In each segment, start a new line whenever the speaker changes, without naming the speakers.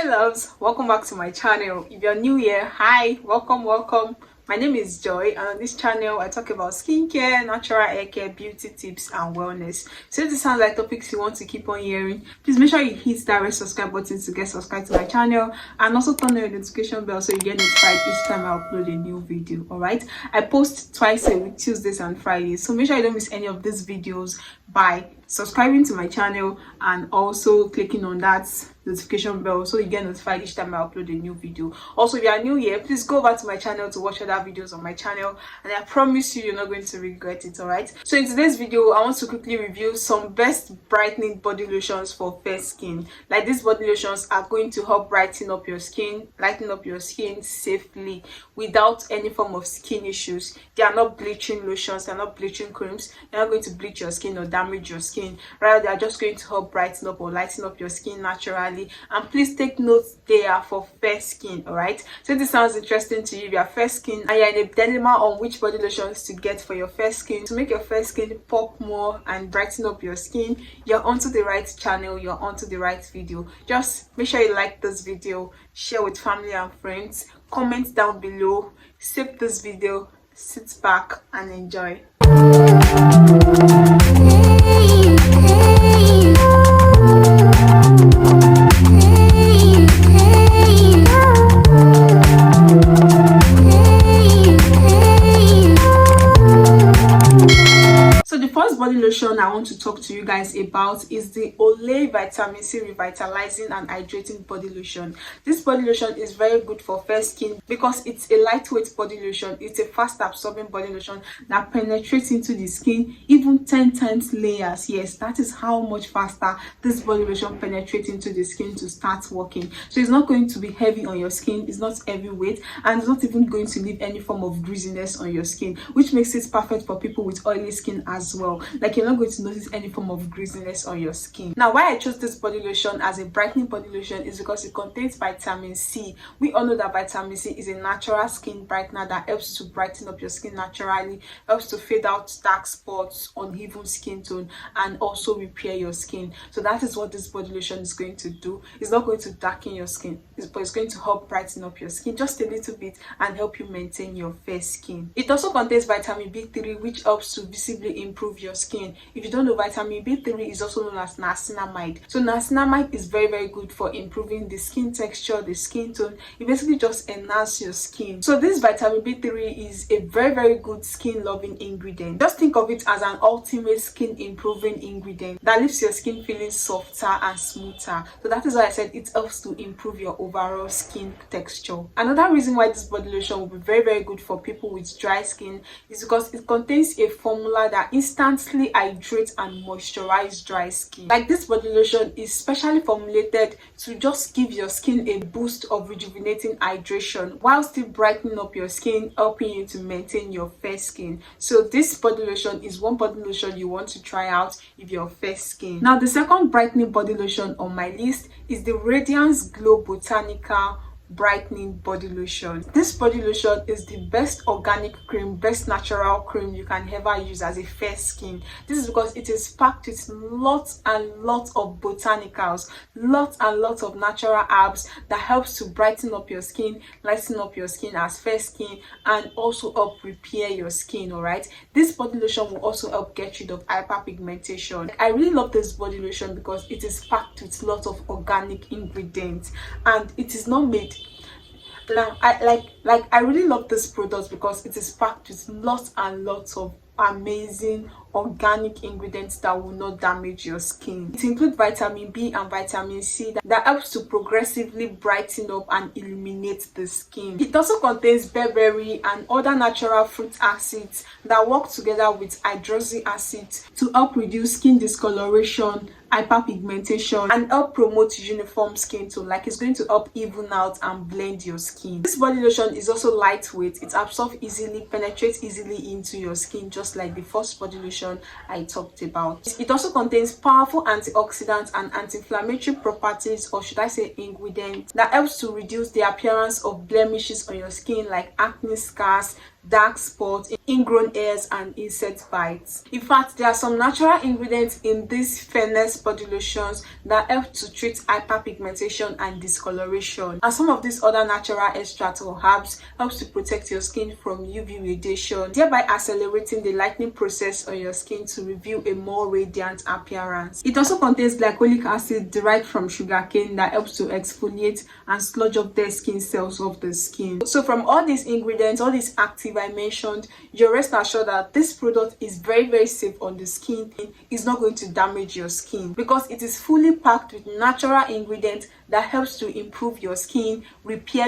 Loves, welcome back to my channel. If you're new here, hi, welcome. My name is Joy, and on this channel I talk about skincare, natural hair care, beauty tips and wellness. So if this sounds like topics you want to keep on hearing, please make sure you hit that red subscribe button to get subscribed to my channel, and also turn on your notification bell so you get notified each time I upload a new video. All right, I post twice a week, Tuesdays and Fridays, so make sure you don't miss any of these videos by subscribing to my channel and also clicking on that notification bell so you get notified each time I upload a new video. Also, if you are new here, please go over to my channel to watch other videos on my channel, and I promise you're not going to regret it. All right, so in today's video I want to quickly review some best brightening body lotions for fair skin. Like, these body lotions are going to help brighten up your skin, lighten up your skin safely without any form of skin issues. They are not bleaching lotions, they are not bleaching creams. They're not going to bleach your skin or damage your skin. Rather, they are just going to help brighten up or lighten up your skin naturally. And please take note, they are for fair skin. All right, so if this sounds interesting to you, if you are fair skin and you're in a dilemma on which body lotions to get for your fair skin to make your fair skin pop more and brighten up your skin, you're onto the right channel, you're onto the right video. Just make sure you like this video, share with family and friends, comment down below, save this video, sit back and enjoy. Body lotion I want to talk to you guys about is the Olay Vitamin C Revitalizing and Hydrating Body Lotion. This body lotion is very good for fair skin because it's a lightweight body lotion. It's a fast absorbing body lotion that penetrates into the skin even 10 times layers. Yes, that is how much faster this body lotion penetrates into the skin to start working. So it's not going to be heavy on your skin, it's not heavyweight, and it's not even going to leave any form of greasiness on your skin, which makes it perfect for people with oily skin as well. Like, you're not going to notice any form of greasiness on your skin. Now, why I chose this body lotion as a brightening body lotion is because it contains vitamin C. We all know that vitamin C is a natural skin brightener that helps to brighten up your skin naturally, helps to fade out dark spots, uneven skin tone, and also repair your skin. So that is what this body lotion is going to do. It's not going to darken your skin, but it's going to help brighten up your skin just a little bit and help you maintain your fair skin. It also contains vitamin B3, which helps to visibly improve your skin. If you don't know, vitamin B3 is also known as niacinamide. So niacinamide is very good for improving the skin texture, the skin tone. It basically just enhances your skin. So this vitamin B3 is a very good skin loving ingredient. Just think of it as an ultimate skin improving ingredient that leaves your skin feeling softer and smoother. So that is why I said it helps to improve your overall skin texture. Another reason why this body lotion will be very good for people with dry skin is because it contains a formula that instantly hydrate and moisturize dry skin. Like, this body lotion is specially formulated to just give your skin a boost of rejuvenating hydration while still brightening up your skin, helping you to maintain your fair skin. So this body lotion is one body lotion you want to try out if you're fair skin. Now, the second brightening body lotion on my list is the Radiance Glow Botanical Brightening Body Lotion. This body lotion is the best organic cream, best natural cream you can ever use as a fair skin. This is because it is packed with lots and lots of botanicals, lots and lots of natural herbs that helps to brighten up your skin, lighten up your skin as fair skin, and also help repair your skin. All right, this body lotion will also help get rid of hyperpigmentation. I really love this body lotion because it is packed with lots of organic ingredients and it is not made. I really love this product because it is packed with lots and lots of amazing organic ingredients that will not damage your skin. It includes vitamin B and vitamin C that helps to progressively brighten up and illuminate the skin. It also contains berberry and other natural fruit acids that work together with hydroxy acid to help reduce skin discoloration, hyperpigmentation, and help promote uniform skin tone. Like, it's going to help even out and blend your skin. This body lotion is also lightweight. It absorbs easily, penetrates easily into your skin, just like the first body lotion I talked about. It also contains powerful antioxidants and anti-inflammatory properties, or should I say ingredients, that helps to reduce the appearance of blemishes on your skin like acne scars, dark spots, ingrown hairs, and insect bites. In fact, there are some natural ingredients in these fairness body lotions that help to treat hyperpigmentation and discoloration, and some of these other natural extracts or herbs helps to protect your skin from UV radiation, thereby accelerating the lightening process on your skin to reveal a more radiant appearance. It also contains glycolic acid derived from sugarcane that helps to exfoliate and sludge up dead skin cells of the skin. So from all these ingredients, all these active I mentioned, you rest assured that this product is very safe on the skin. It's not going to damage your skin because it is fully packed with natural ingredients that helps to improve your skin, repair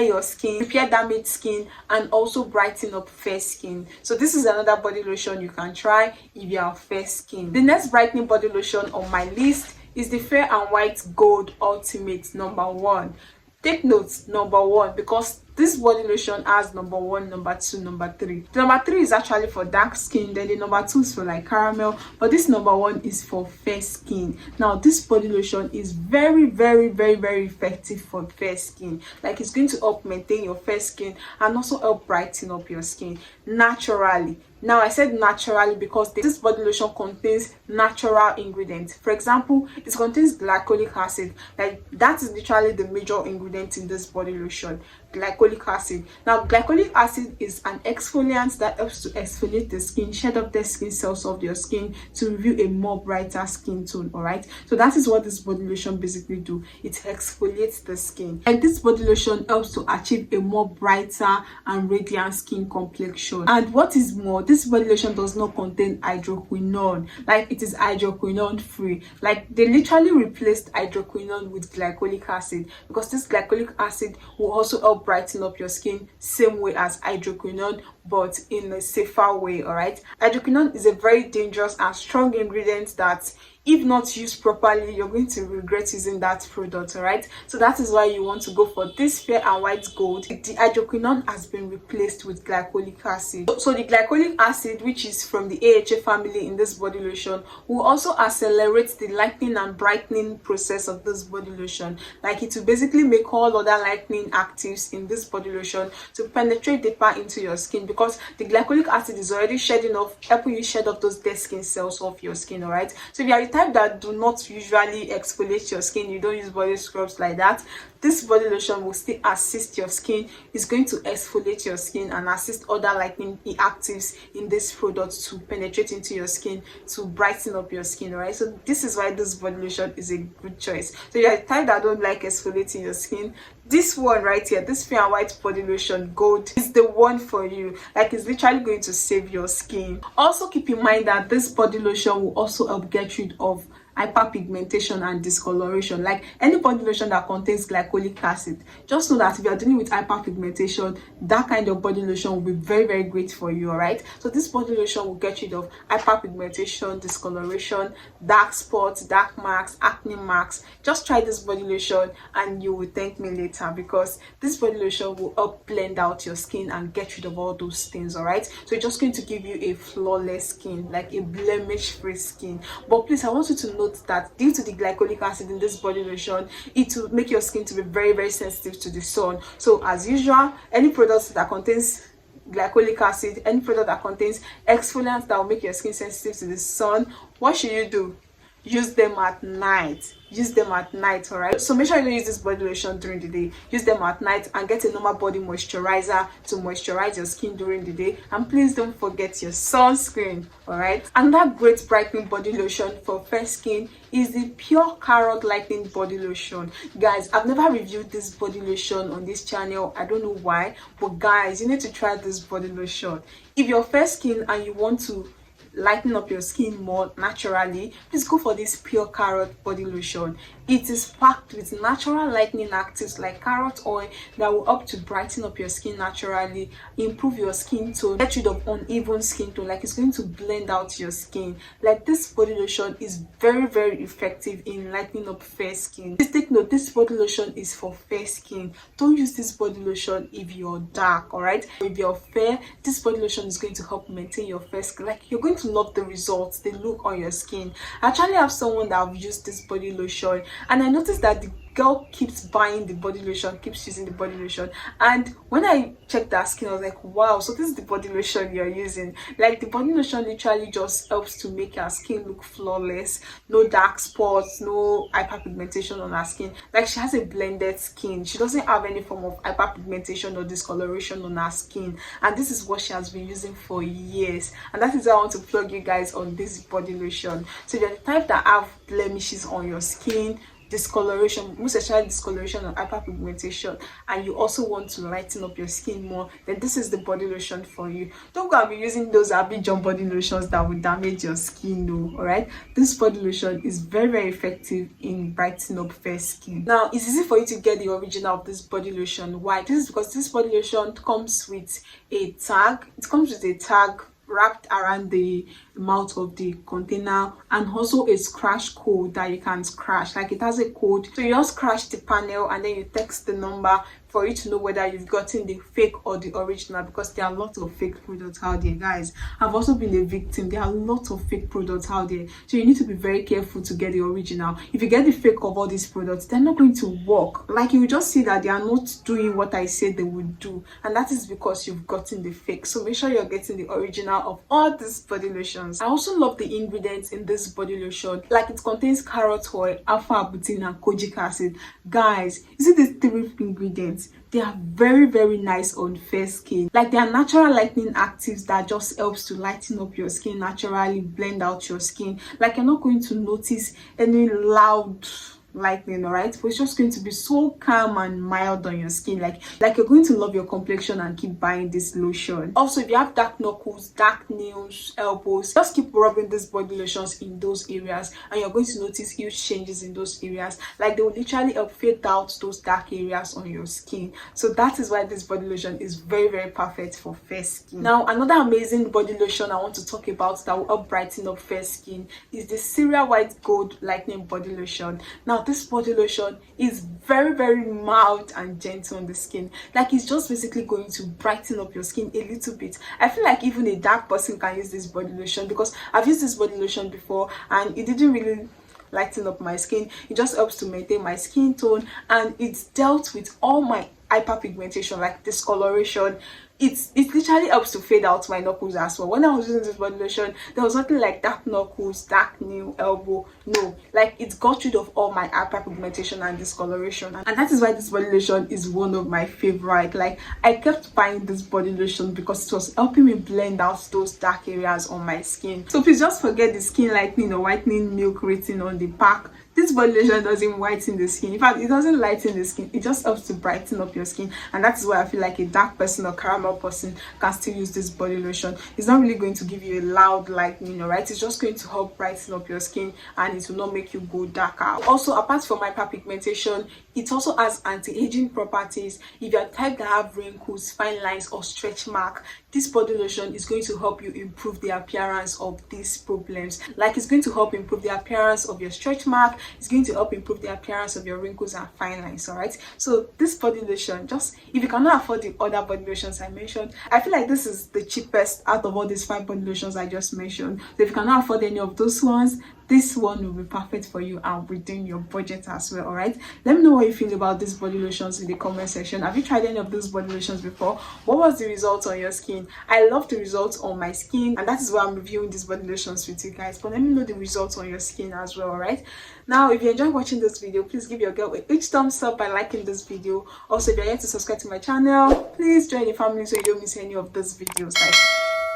damaged skin, and also brighten up fair skin. So this is another body lotion you can try if you have fair skin. The next brightening body lotion on my list is the Fair and White Gold Ultimate number 1. Take note, number 1, because this body lotion has number 1, number 2, number 3. The number 3 is actually for dark skin, then the number 2 is for like caramel, but this number 1 is for fair skin. Now this body lotion is very effective for fair skin. Like, it's going to help maintain your fair skin and also help brighten up your skin naturally. Now I said naturally because this body lotion contains natural ingredients. For example, it contains glycolic acid. Like, that is literally the major ingredient in this body lotion, glycolic acid. Now glycolic acid is an exfoliant that helps to exfoliate the skin, shed off the skin cells of your skin to reveal a more brighter skin tone. All right, so that is what this body lotion basically do. It exfoliates the skin, and this body lotion helps to achieve a more brighter and radiant skin complexion. And what is more, this body lotion does not contain hydroquinone. Like, it is hydroquinone free. Like, they literally replaced hydroquinone with glycolic acid because this glycolic acid will also help brighten up your skin, same way as hydroquinone, but in a safer way. All right, hydroquinone is a very dangerous and strong ingredient that, if not used properly, you're going to regret using that product. All right, so that is why you want to go for this Fair and White Gold. The hydroquinone has been replaced with glycolic acid. So the glycolic acid, which is from the AHA family in this body lotion, will also accelerate the lightening and brightening process of this body lotion. Like, it will basically make all other lightening actives in this body lotion to penetrate deeper into your skin, because the glycolic acid is already shedding off, helping you shed off those dead skin cells off your skin. All right, so if you are the type that do not usually exfoliate your skin, you don't use body scrubs like that, this body lotion will still assist your skin. It's going to exfoliate your skin and assist other lightening actives in this product to penetrate into your skin to brighten up your skin. All right, so this is why this body lotion is a good choice. So you're the type that don't like exfoliating your skin, this one right here, this Fair and White body lotion gold, is the one for you. Like, it's literally going to save your skin. Also keep in mind that this body lotion will also help get rid of hyperpigmentation and discoloration. Like, any body lotion that contains glycolic acid, just know that if you are dealing with hyperpigmentation, that kind of body lotion will be very great for you. All right, so this body lotion will get rid of hyperpigmentation, discoloration, dark spots, dark marks, acne marks. Just try this body lotion and you will thank me later, because this body lotion will help blend out your skin and get rid of all those things. All right, so it's just going to give you a flawless skin, like a blemish free skin. But please, I want you to note that due to the glycolic acid in this body lotion, it will make your skin to be very sensitive to the sun. So as usual, any products that contains glycolic acid, any product that contains exfoliants that will make your skin sensitive to the sun, what should you do? Use them at night. Use them at night. All right, so make sure you don't use this body lotion during the day. Use them at night and get a normal body moisturizer to moisturize your skin during the day. And please don't forget your sunscreen. All right, and that great brightening body lotion for fair skin is the Pure Carrot Lightening Body Lotion. Guys, I've never reviewed this body lotion on this channel. I don't know why, but guys, you need to try this body lotion. If you're fair skin and you want to lighten up your skin more naturally, please go for this Pure Carrot body lotion. It is packed with natural lightening actives like carrot oil that will help to brighten up your skin naturally, improve your skin tone, get rid of uneven skin tone. Like, it's going to blend out your skin. Like, this body lotion is very effective in lightening up fair skin. Please take note, this body lotion is for fair skin. Don't use this body lotion if you're dark. All right, if you're fair, this body lotion is going to help maintain your fair skin. Like, you're going to love the results, the look on your skin. I actually have someone that have used this body lotion, and I noticed that the girl keeps buying the body lotion, keeps using the body lotion, and when I checked her skin, I was like, wow, so this is the body lotion you're using. Like, the body lotion literally just helps to make her skin look flawless, no dark spots, no hyperpigmentation on her skin. Like, she has a blended skin, she doesn't have any form of hyperpigmentation or discoloration on her skin, and this is what she has been using for years. And that is why I want to plug you guys on this body lotion. So if you're the type that have blemishes on your skin, discoloration, most especially discoloration or hyperpigmentation, and you also want to lighten up your skin more, then this is the body lotion for you. Don't go and be using those Abidjan body lotions that will damage your skin, no. All right, this body lotion is very effective in brightening up fair skin. Now, it's easy for you to get the original of this body lotion. Why? This is because this body lotion comes with a tag. It comes with a tag wrapped around the mouth of the container, and also a scratch code that you can scratch. Like, it has a code, so you just scratch the panel and then you text the number for you to know whether you've gotten the fake or the original, because there are lots of fake products out there, guys. I've also been a victim. There are lots of fake products out there, so you need to be very careful to get the original. If you get the fake of all these products, they're not going to work. Like, you will just see that they are not doing what I said they would do, and that is because you've gotten the fake. So make sure you're getting the original of all these body lotions. I also love the ingredients in this body lotion. Like, it contains carrot oil, alpha-arbutin, and kojic acid. Guys, you see these 3 ingredients? They are very nice on fair skin. Like, they are natural lightening actives that just helps to lighten up your skin naturally, blend out your skin. Like, you're not going to notice any loud lightening, all right, but it's just going to be so calm and mild on your skin. Like you're going to love your complexion and keep buying this lotion. Also, if you have dark knuckles, dark nails, elbows, just keep rubbing these body lotions in those areas, and you're going to notice huge changes in those areas. Like, they will literally help fade out those dark areas on your skin. So that is why this body lotion is very perfect for fair skin. Now, another amazing body lotion I want to talk about that will help brighten up fair skin is the Cereal White Gold Lightening Body Lotion. Now, this body lotion is very mild and gentle on the skin. Like, it's just basically going to brighten up your skin a little bit. I feel like even a dark person can use this body lotion, because I've used this body lotion before and it didn't really lighten up my skin. It just helps to maintain my skin tone, and it's dealt with all my hyperpigmentation, like discoloration. It literally helps to fade out my knuckles as well. When I was using this body lotion, there was nothing like dark knuckles, dark nail, elbow. No, like, it got rid of all my hyperpigmentation and discoloration, and that is why this body lotion is one of my favorite. Like, I kept buying this body lotion because it was helping me blend out those dark areas on my skin. So please just forget the skin lightening or whitening milk rating on the pack. This body lotion doesn't whiten the skin. In fact, it doesn't lighten the skin. It just helps to brighten up your skin, and that is why I feel like a dark person or caramel person can still use this body lotion. It's not really going to give you a loud lightening, alright? It's just going to help brighten up your skin, and it will not make you go darker. Also, apart from hyperpigmentation, it also has anti-aging properties. If you're type that have wrinkles, fine lines, or stretch mark, this body lotion is going to help you improve the appearance of these problems. Like, it's going to help improve the appearance of your stretch mark. It's going to help improve the appearance of your wrinkles and fine lines, all right? So this body lotion, just if you cannot afford the other body lotions I mentioned, I feel like this is the cheapest out of all these 5 body lotions I just mentioned. So if you cannot afford any of those ones, this one will be perfect for you and within your budget as well, all right? Let me know what you feel about these body lotions in the comment section. Have you tried any of those body lotions before? What was the results on your skin? I love the results on my skin, and that is why I'm reviewing these body lotions with you guys. But let me know the results on your skin as well, all right? Now, if you enjoyed watching this video, please give your girl a huge thumbs up by liking this video. Also, if you're yet to subscribe to my channel, please join the family so you don't miss any of those videos. Like,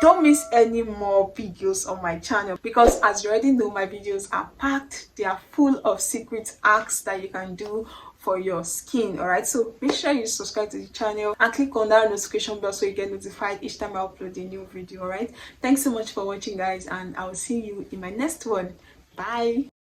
don't miss any more videos on my channel, because as you already know, my videos are packed. They are full of secret hacks that you can do for your skin, all right? So make sure you subscribe to the channel and click on that notification bell so you get notified each time I upload a new video, all right? Thanks so much for watching, guys, and I will see you in my next one. Bye.